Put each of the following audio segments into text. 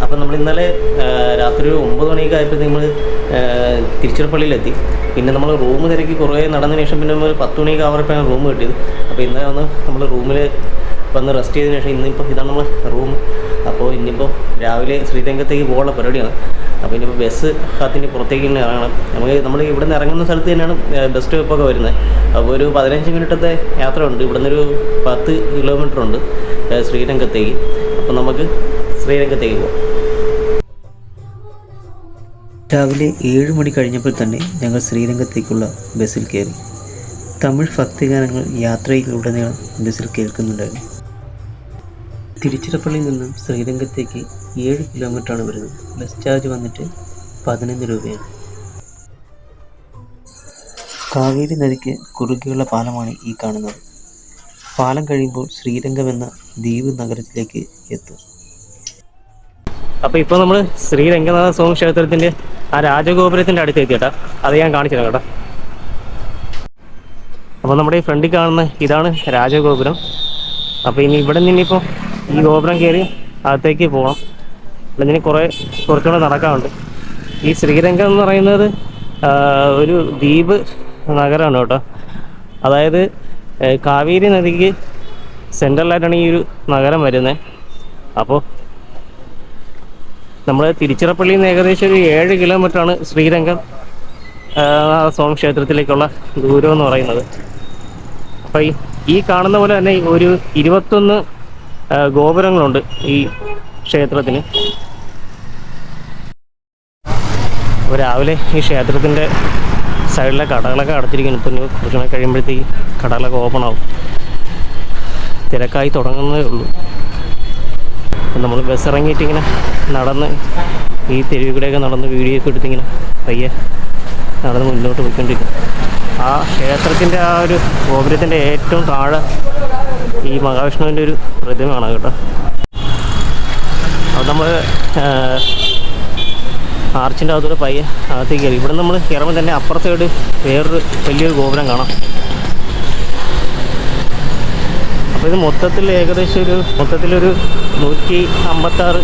അപ്പോൾ നമ്മൾ ഇന്നലെ രാത്രി ഒരു 9 മണിയൊക്കെ ആയപ്പോൾ നമ്മൾ തിരുച്ചിറപ്പള്ളിയിലെത്തി. പിന്നെ നമ്മൾ റൂം തിരക്കി കുറേ നടന്നതിന് ശേഷം പിന്നെ നമ്മൾ 10 മണിയൊക്കെ ആവുമ്പോഴാണ് റൂം കിട്ടിയത്. അപ്പോൾ ഇന്നലെ വന്ന് നമ്മൾ റൂമിൽ വന്ന് റെസ്റ്റ് ചെയ്തതിന് ശേഷം ഇന്നിപ്പോൾ ഇതാണ് നമ്മൾ റൂം. അപ്പോൾ ഇന്നിപ്പോൾ രാവിലെ ശ്രീരംഗത്തേക്ക് പോകാനുള്ള പരിപാടിയാണ്. അപ്പോൾ ഇനിയിപ്പോൾ ബസ് കാത്തിന് പുറത്തേക്ക് തന്നെ ഇറങ്ങണം. നമ്മൾ ഇവിടെ നിന്ന് ഇറങ്ങുന്ന സ്ഥലത്ത് തന്നെയാണ് ബസ് സ്റ്റോപ്പൊക്കെ വരുന്നത്. അപ്പോൾ ഒരു 15 മിനിറ്റത്തെ യാത്ര ഉണ്ട്. ഇവിടെ നിന്നൊരു 10 കിലോമീറ്റർ ഉണ്ട് ശ്രീരംഗത്തേക്ക്. അപ്പോൾ നമുക്ക് ശ്രീരംഗത്തേക്ക് പോകാം. രാവിലെ 7 മണി കഴിഞ്ഞപ്പോൾ തന്നെ ഞങ്ങൾ ശ്രീരംഗത്തേക്കുള്ള ബസ്സിൽ കയറി. തമിഴ് ഭക്തിഗാനങ്ങൾ യാത്രയിലുടനീളം ബസ്സിൽ കേൾക്കുന്നുണ്ടായിരുന്നു. തിരുച്ചിറപ്പള്ളിയിൽ നിന്നും ശ്രീരംഗത്തേക്ക് 7 കിലോമീറ്ററാണ് വരുന്നത്. ബസ് ചാർജ് വന്നിട്ട് 15 രൂപയാണ്. കാവേരി നദിക്ക് കുറുകെയുള്ള പാലമാണ് ഈ കാണുന്നത്. പാലം കഴിയുമ്പോൾ ശ്രീരംഗം എന്ന ദ്വീപ് നഗരത്തിലേക്ക് എത്തും. അപ്പോൾ ഇപ്പോൾ നമ്മൾ ശ്രീരംഗനാഥ സ്വാമി ക്ഷേത്രത്തിൻ്റെ ആ രാജഗോപുരത്തിൻ്റെ അടുത്ത് എത്തിയിട്ടാ. അത് ഞാൻ കാണിച്ചു തരാം കേട്ടോ. അപ്പോൾ നമ്മുടെ ഈ ഫ്രണ്ടിൽ കാണുന്ന ഇതാണ് രാജഗോപുരം. അപ്പോൾ ഇനി ഇവിടെ നിന്നിപ്പോൾ ഈ ഗോപുരം കയറി അകത്തേക്ക് പോകണം. ഇവിടെ നിന്ന് കുറച്ചുകൂടെ നടക്കാറുണ്ട്. ഈ ശ്രീരംഗം എന്ന് പറയുന്നത് ഒരു ദ്വീപ് നഗരമാണ് കേട്ടോ. അതായത് കാവേരി നദിക്ക് സെൻട്രലായിട്ടാണ് ഈ ഒരു നഗരം വരുന്നത്. അപ്പോൾ നമ്മൾ തിരുച്ചിറപ്പള്ളിയിൽ നിന്ന് ഏകദേശം ഒരു 7 കിലോമീറ്ററാണ് ശ്രീരംഗം സ്വാമി ക്ഷേത്രത്തിലേക്കുള്ള ദൂരം എന്ന് പറയുന്നത്. അപ്പോൾ ഈ കാണുന്ന പോലെ തന്നെ ഒരു 21 ഗോപുരങ്ങളുണ്ട് ഈ ക്ഷേത്രത്തിന്. രാവിലെ ഈ ക്ഷേത്രത്തിൻ്റെ സൈഡിലെ കടകളൊക്കെ അടച്ചിരിക്കുന്നു. ഇപ്പം കുറച്ച് നാൾ കഴിയുമ്പോഴത്തേക്ക് കടകളൊക്കെ ഓപ്പൺ ആവും. തിരക്കായി തുടങ്ങുന്നതേ ഉള്ളൂ. അപ്പം നമ്മൾ ബസ് ഇറങ്ങിയിട്ട് ഇങ്ങനെ നടന്ന് ഈ തെരുവ് കൂടെയൊക്കെ നടന്ന് വീഡിയോ ഒക്കെ എടുത്തിങ്ങനെ പയ്യെ നടന്ന് മുന്നോട്ട് പോയിക്കൊണ്ടിരിക്കും. ആ ക്ഷേത്രത്തിൻ്റെ ആ ഒരു ഗോപുരത്തിൻ്റെ ഏറ്റവും താഴെ ഈ മഹാവിഷ്ണുവിൻ്റെ ഒരു പ്രതിമയാണ് കേട്ടോ. അത് നമ്മൾ ആർച്ചിൻ്റെ അകത്തൂടെ പയ്യെ അകത്തേക്ക് കയറി. ഇവിടെ നമ്മൾ കയറുമ്പോൾ തന്നെ അപ്പുറ സൈഡ് വേറൊരു വലിയൊരു ഗോപുരം കാണാം. അപ്പോൾ ഇത് ഏകദേശം ഒരു 156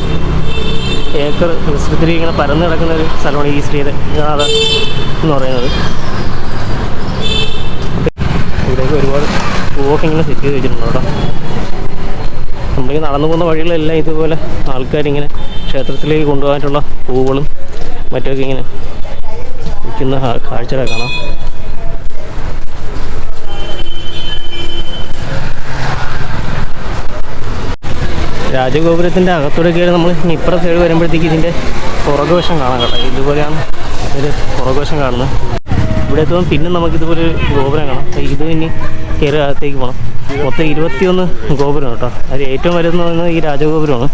ഏക്കർ വിസ്തൃതിയിൽ ഇങ്ങനെ പരന്ന് കിടക്കുന്ന ഒരു സ്ഥലമാണ് ഈ ശ്രീരംഗനാഥ എന്ന് പറയുന്നത്. ഇവിടേക്ക് ഒരുപാട് പൂവൊക്കെ ഇങ്ങനെ സെറ്റ് ചെയ്ത് വെച്ചിട്ടുണ്ട് കേട്ടോ. നമ്മളിങ്ങനെ നടന്നു പോകുന്ന വഴികളെല്ലാം ഇതുപോലെ ആൾക്കാരിങ്ങനെ ക്ഷേത്രത്തിലേക്ക് കൊണ്ടുപോകാനായിട്ടുള്ള പൂവുകളും മറ്റൊക്കെ ഇങ്ങനെ വിൽക്കുന്ന കാഴ്ചകളൊക്കെ കാണാം. രാജഗോപുരത്തിൻ്റെ അകത്തൂടെ കയറി നമ്മൾ ഇപ്പുറം സൈഡ് വരുമ്പോഴത്തേക്ക് ഇതിൻ്റെ പുറകുവശം കാണാം കേട്ടോ. ഇതുപോലെയാണ് ഒരു പുറകുവശം കാണുന്നത്. ഇവിടെ എത്തുമ്പോൾ പിന്നെ നമുക്കിതുപോലെ ഒരു ഗോപുരം കാണാം. ഇത് ഇനി കയറി അകത്തേക്ക് പോകണം. മൊത്തം 21 ഗോപുരം കേട്ടോ. അതിൽ ഏറ്റവും വരുന്നത് ഈ രാജഗോപുരമാണ്.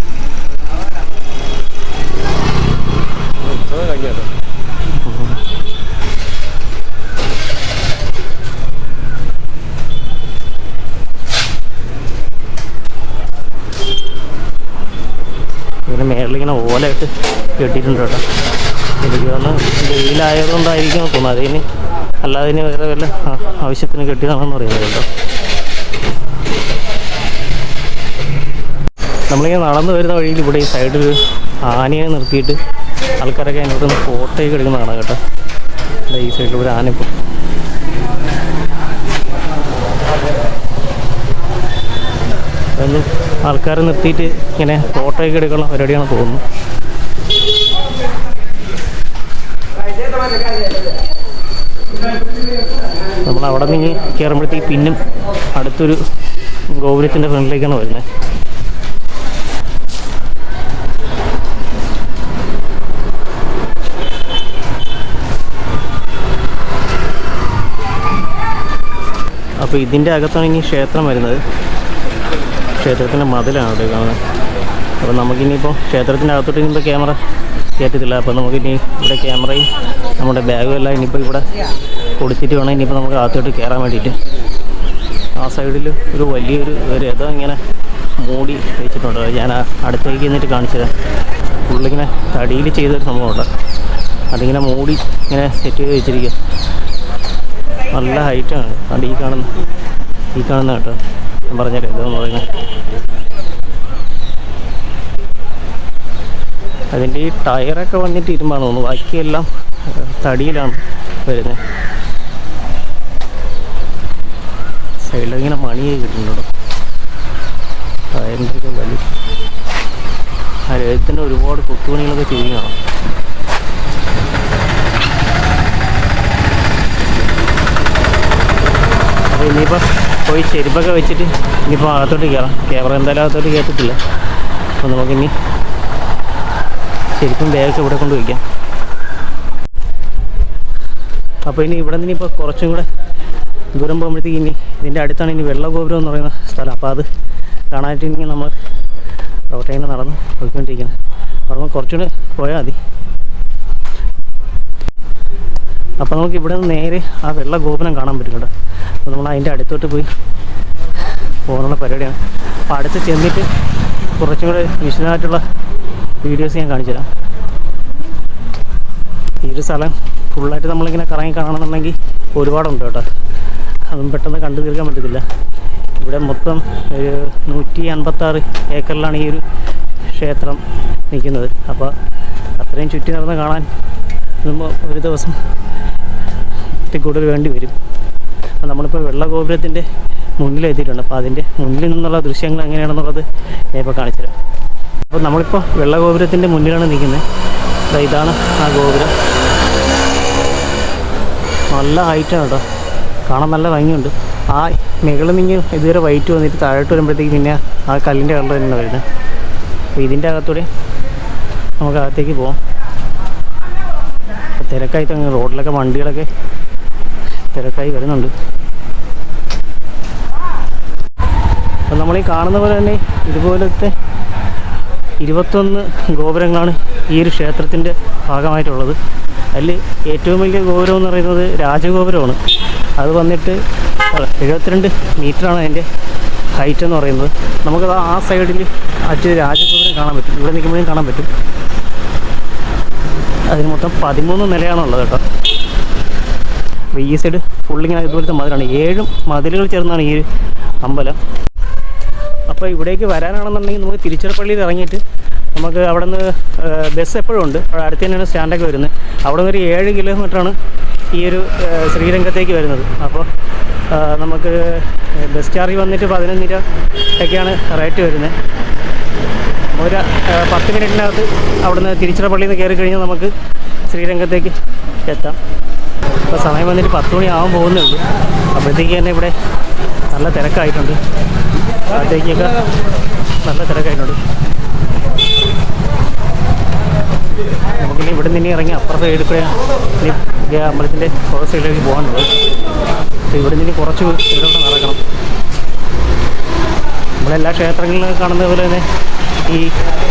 ഇങ്ങനെ മേളിലിങ്ങനെ ഓലയിട്ട് കെട്ടിയിട്ടുണ്ട് കേട്ടോ. എനിക്ക് തോന്നുന്നു വെയിലായതുകൊണ്ടായിരിക്കും തോന്നുന്നു. അതിന് അല്ലാതെ വേറെ വല്ല ആവശ്യത്തിന് കെട്ടിയതാണെന്ന് പറയുന്നത് കേട്ടോ. നമ്മളിങ്ങനെ നടന്നു വരുന്ന വഴിയിൽ ഇവിടെ ഈ സൈഡിൽ ആനയെ നിർത്തിയിട്ട് ആൾക്കാരൊക്കെ അതിനോട് നിന്ന് ഫോട്ടോയൊക്കെ എടുക്കുന്നതാണ് കേട്ടോ. ഈ സൈഡിൽ ഒരു ആന ഇപ്പോൾ അതൊന്നും ആൾക്കാരെ നിർത്തിയിട്ട് ഇങ്ങനെ ഫോട്ടോയൊക്കെ എടുക്കാനുള്ള പരിപാടിയാണ് തോന്നുന്നു. നമ്മൾ അവിടെ നിന്ന് കയറുമ്പോഴത്തേക്ക് പിന്നും അടുത്തൊരു ഗോപുരത്തിൻ്റെ ഫ്രണ്ടിലേക്കാണ് വരുന്നത്. അപ്പോൾ ഇതിൻ്റെ അകത്താണ് ഇനി ക്ഷേത്രം വരുന്നത്. ക്ഷേത്രത്തിൻ്റെ മതിലാണ് അവിടെ കാണുന്നത്. അപ്പോൾ നമുക്കിനിയിപ്പോൾ ക്ഷേത്രത്തിൻ്റെ അകത്തോട്ട് ഇനിയിപ്പോൾ ക്യാമറ കയറ്റത്തില്ല. അപ്പോൾ നമുക്കിനി ഇവിടെ ക്യാമറയും നമ്മുടെ ബാഗും എല്ലാം ഇനിയിപ്പോൾ ഇവിടെ കൊടുത്തിട്ട് വേണം ഇനിയിപ്പോൾ നമുക്ക് അകത്തോട്ട് കയറാൻ വേണ്ടിയിട്ട്. ആ സൈഡിൽ ഒരു വലിയൊരു രഥം ഇങ്ങനെ മൂടി വെച്ചിട്ടുണ്ട്. ഞാൻ അടുത്തേക്ക് എന്നിട്ട് കാണിച്ചു തരാം. ഫുള്ളിങ്ങനെ തടിയിൽ ചെയ്തൊരു സംഭവമുണ്ട്. അതിങ്ങനെ മൂടി ഇങ്ങനെ സെറ്റ് ചെയ്ത് വെച്ചിരിക്കുക. നല്ല ഹൈറ്റാണ്. അത് ഈ കാണുന്ന കേട്ടോ. ഞാൻ പറഞ്ഞ രഥം എന്ന് പറയുന്നത്. അതിൻ്റെ ഈ ടയറൊക്കെ വന്നിട്ട് ഇരുമ്പാണ് തോന്നുന്നു, ബാക്കിയെല്ലാം തടിയിലാണ് വരുന്നത്. സൈഡിലിങ്ങനെ മണിയായി കിട്ടുന്നുണ്ടോ ടയറിൻ്റെ ഒക്കെ വലിയ. ആ എഴുത്തിൻ്റെ ഒരുപാട് കുത്തുപണികളൊക്കെ ചെയ്യുകയാണ്. അപ്പോൾ ഇനിയിപ്പോൾ പോയി ചെരുപ്പൊക്കെ വെച്ചിട്ട് ഇനിയിപ്പോൾ അകത്തോട്ട് കയറാം. ക്യാമറ എന്തായാലും അകത്തോട്ട് കയറ്റത്തില്ല. അപ്പോൾ നമുക്കിനി ചെരുപ്പും ബാഗൊക്കെ ഇവിടെ കൊണ്ട് വയ്ക്കാം. അപ്പോൾ ഇനി ഇവിടെ നിന്ന് ഇപ്പോൾ കുറച്ചും കൂടെ ദൂരം പോകുമ്പോഴത്തേക്ക് ഇനി ഇതിൻ്റെ അടുത്താണ് ഇനി വെള്ളഗോപുരം എന്ന് പറയുന്ന സ്ഥലം. അപ്പോൾ അത് കാണാനായിട്ട് ഇനി നമ്മൾ റോട്ടിൽ നിന്ന് നടന്ന് പോയിക്കൊണ്ടിരിക്കുന്നത്. അപ്പോൾ കുറച്ചുകൂടെ പോയാൽ മതി. അപ്പോൾ നമുക്ക് ഇവിടെ നിന്ന് നേരെ ആ വെള്ള ഗോപുരം കാണാൻ പറ്റും കേട്ടോ. അപ്പോൾ നമ്മൾ അതിൻ്റെ അടുത്തോട്ട് പോയി പോകാനുള്ള പരിപാടിയാണ്. അപ്പോൾ അടുത്ത് ചെന്നിട്ട് കുറച്ചും കൂടെ വിശദമായിട്ടുള്ള വീഡിയോസ് ഞാൻ കാണിച്ചു തരാം. ഈ ഒരു സ്ഥലം ഫുള്ളായിട്ട് നമ്മളിങ്ങനെ കറങ്ങി കാണണമെന്നുണ്ടെങ്കിൽ ഒരുപാടുണ്ട് കേട്ടോ. അതും പെട്ടെന്ന് കണ്ടു തീർക്കാൻ പറ്റത്തില്ല. ഇവിടെ മൊത്തം ഒരു 156 ഏക്കറിലാണ് ഈ ഒരു ക്ഷേത്രം നിൽക്കുന്നത്. അപ്പോൾ അത്രയും ചുറ്റി നടന്ന് കാണാൻ ഒരു ദിവസം കൂടുതൽ വേണ്ടി വരും. അപ്പോൾ നമ്മളിപ്പോൾ വെള്ളഗോപുരത്തിൻ്റെ മുന്നിലെത്തിയിട്ടുണ്ട്. അപ്പോൾ അതിൻ്റെ മുന്നിൽ നിന്നുള്ള ദൃശ്യങ്ങൾ എങ്ങനെയാണെന്നുള്ളത് ഞാൻ ഇപ്പോൾ കാണിച്ചു തരാം. അപ്പോൾ നമ്മളിപ്പോൾ വെള്ളഗോപുരത്തിൻ്റെ മുന്നിലാണ് നിൽക്കുന്നത്. ഇതാണ് ആ ഗോപുരം. നല്ല ഹൈറ്റാണ് കേട്ടോ, കാണാൻ നല്ല ഭംഗിയുണ്ട്. ആ മുകളിൽ നിന്ന് ഇതുവരെ വൈറ്റ് വന്നിട്ട് താഴോട്ട് വരുമ്പോഴത്തേക്ക് പിന്നെ ആ കല്ലിൻ്റെ കളർ തന്നെ വരുന്നത്. അപ്പോൾ ഇതിൻ്റെ അകത്തൂടെ നമുക്ക് അകത്തേക്ക് പോകാം. അപ്പോൾ തിരക്കായി തുടങ്ങി, റോഡിലൊക്കെ വണ്ടികളൊക്കെ തിരക്കായി വരുന്നുണ്ട്. അപ്പോൾ നമ്മളീ കാണുന്ന പോലെ തന്നെ ഇതുപോലത്തെ 21 ഗോപുരങ്ങളാണ് ഈ ഒരു ക്ഷേത്രത്തിൻ്റെ ഭാഗമായിട്ടുള്ളത്. അതിൽ ഏറ്റവും വലിയ ഗോപുരം എന്ന് പറയുന്നത് രാജഗോപുരമാണ്. അത് വന്നിട്ട് 72 മീറ്ററാണ് അതിൻ്റെ ഹൈറ്റ് എന്ന് പറയുന്നത്. നമുക്കത് ആ സൈഡിൽ മറ്റൊരു രാജഗോപുരം കാണാൻ പറ്റും, ഇവിടെ നിൽക്കുമ്പോഴും കാണാൻ പറ്റും. അതിന് മൊത്തം 13 നിലയാണുള്ളത് കേട്ടോ. അപ്പോൾ ഈ സൈഡ് ഫുള്ളിങ്ങനെ ഇതുപോലത്തെ മതിലാണ്. 7 മതിലുകൾ ചേർന്നാണ് ഈ ഒരു അമ്പലം. അപ്പോൾ ഇവിടേക്ക് വരാനാണെന്നുണ്ടെങ്കിൽ നമുക്ക് തിരുച്ചിറപ്പള്ളിയിൽ ഇറങ്ങിയിട്ട് നമുക്ക് അവിടെ നിന്ന് ബസ് എപ്പോഴും ഉണ്ട്, അവിടെ അടുത്ത് തന്നെയാണ് സ്റ്റാൻഡൊക്കെ വരുന്നത്. അവിടെ നിന്ന് ഒരു 7 കിലോമീറ്ററാണ് ഈ ഒരു ശ്രീരംഗത്തേക്ക് വരുന്നത്. അപ്പോൾ നമുക്ക് ബസ് ചാർജ് വന്നിട്ട് 15 രൂപ ഒക്കെയാണ് റേറ്റ് വരുന്നത്. ഒരു 10 മിനിറ്റിനകത്ത് അവിടെ നിന്ന് തിരുച്ചിറപ്പള്ളിയിൽ നിന്ന് കയറി കഴിഞ്ഞാൽ നമുക്ക് ശ്രീരംഗത്തേക്ക് എത്താം. ഇപ്പോൾ സമയം വന്നിട്ട് 10 മണിയാവാൻ പോകുന്നേ ഉള്ളൂ. അപ്പോഴത്തേക്ക് തന്നെ ഇവിടെ നല്ല തിരക്കായിട്ടുണ്ട്, അകത്തേക്കൊക്കെ നല്ല തിരക്കായിട്ടുണ്ട്. നമുക്കിനി ഇവിടെ നിന്ന് ഇറങ്ങി അപ്പുറത്തെ സൈഡിൽ കൂടെ ഇനി അമ്പലത്തിൻ്റെ പുറത്തെ സൈഡിലേക്ക് പോകാനുള്ളത്. അപ്പോൾ ഇവിടെ നിന്ന് കുറച്ച് ഇതിലൂടെ നടക്കണം. നമ്മളെല്ലാ ക്ഷേത്രങ്ങളിലും കാണുന്നത് പോലെ തന്നെ ഈ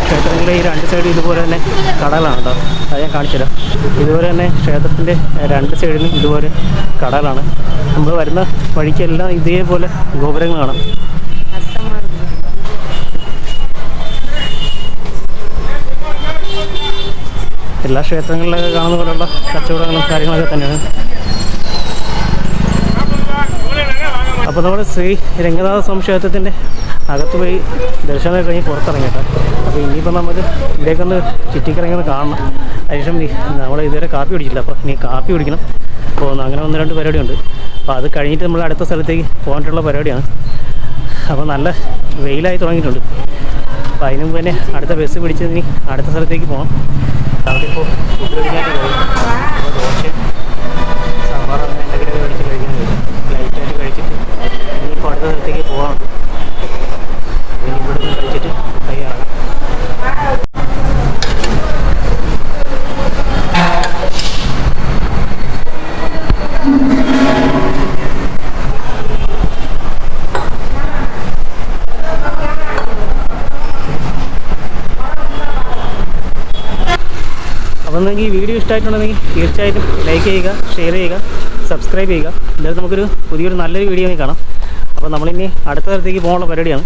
ക്ഷേത്രങ്ങളിലെ ഈ 2 സൈഡും ഇതുപോലെ തന്നെ കടലാണ് കേട്ടോ. അത് ഞാൻ കാണിച്ചു തരാം. ഇതുപോലെ തന്നെ ക്ഷേത്രത്തിൻ്റെ 2 സൈഡിലും ഇതുപോലെ കടലാണ്. നമ്മൾ വരുന്ന വഴിക്കെല്ലാം ഇതേപോലെ ഗോപുരങ്ങൾ കാണാം. എല്ലാ ക്ഷേത്രങ്ങളിലൊക്കെ കാണുന്ന പോലെയുള്ള കച്ചവടങ്ങളും കാര്യങ്ങളൊക്കെ തന്നെയാണ്. അപ്പോൾ നമ്മൾ ശ്രീ രംഗനാഥ സ്വാമി ക്ഷേത്രത്തിൻ്റെ അകത്ത് പോയി ദർശനമൊക്കെ കഴിഞ്ഞ് പുറത്തിറങ്ങിയിട്ട് അപ്പോൾ ഇനിയിപ്പോൾ നമുക്ക് ഇവിടേക്കൊന്ന് ചുറ്റിക്കിറങ്ങിയത് കാണണം. അതിനുശേഷം നമ്മൾ ഇതുവരെ കാപ്പി കുടിച്ചില്ല, അപ്പോൾ ഇനി കാപ്പി കുടിക്കണം. അപ്പോൾ അങ്ങനെ 1-2 പരിപാടിയുണ്ട്. അപ്പോൾ അത് കഴിഞ്ഞിട്ട് നമ്മൾ അടുത്ത സ്ഥലത്തേക്ക് പോകാനായിട്ടുള്ള പരിപാടിയാണ്. അപ്പോൾ നല്ല വെയിലായി തുടങ്ങിയിട്ടുണ്ട്. അപ്പോൾ അതിന് മുമ്പ് തന്നെ അടുത്ത ബസ് പിടിച്ച് ഇനി അടുത്ത സ്ഥലത്തേക്ക് പോകണം. അവിടെ ഇപ്പോൾ ഫുഡ് കഴിക്കാനായിട്ട് പോയി ദോശയും സാമ്പാറും അങ്ങനെ എന്തെങ്കിലുമൊക്കെ മേടിച്ച് കഴിക്കാൻ കഴിയും. ലൈറ്റായിട്ട് കഴിച്ചിട്ട് ഇനിയിപ്പോൾ അടുത്ത സ്ഥലത്തേക്ക് പോകാനുണ്ട്. ഇനി ഇവിടെ നിന്ന് കഴിച്ചിട്ട് കൈയാണ്. അപ്പോൾ നിങ്ങൾക്ക് ഈ വീഡിയോ ഇഷ്ടമായിട്ടുണ്ടെങ്കിൽ തീർച്ചയായിട്ടും ലൈക്ക് ചെയ്യുക, ഷെയർ ചെയ്യുക, സബ്സ്ക്രൈബ് ചെയ്യുക. എന്തായാലും നമുക്കൊരു പുതിയൊരു നല്ലൊരു വീഡിയോ കാണാം. അപ്പോൾ നമ്മളിനി അടുത്ത സ്ഥലത്തേക്ക് പോകാനുള്ള പരിപാടിയാണ്.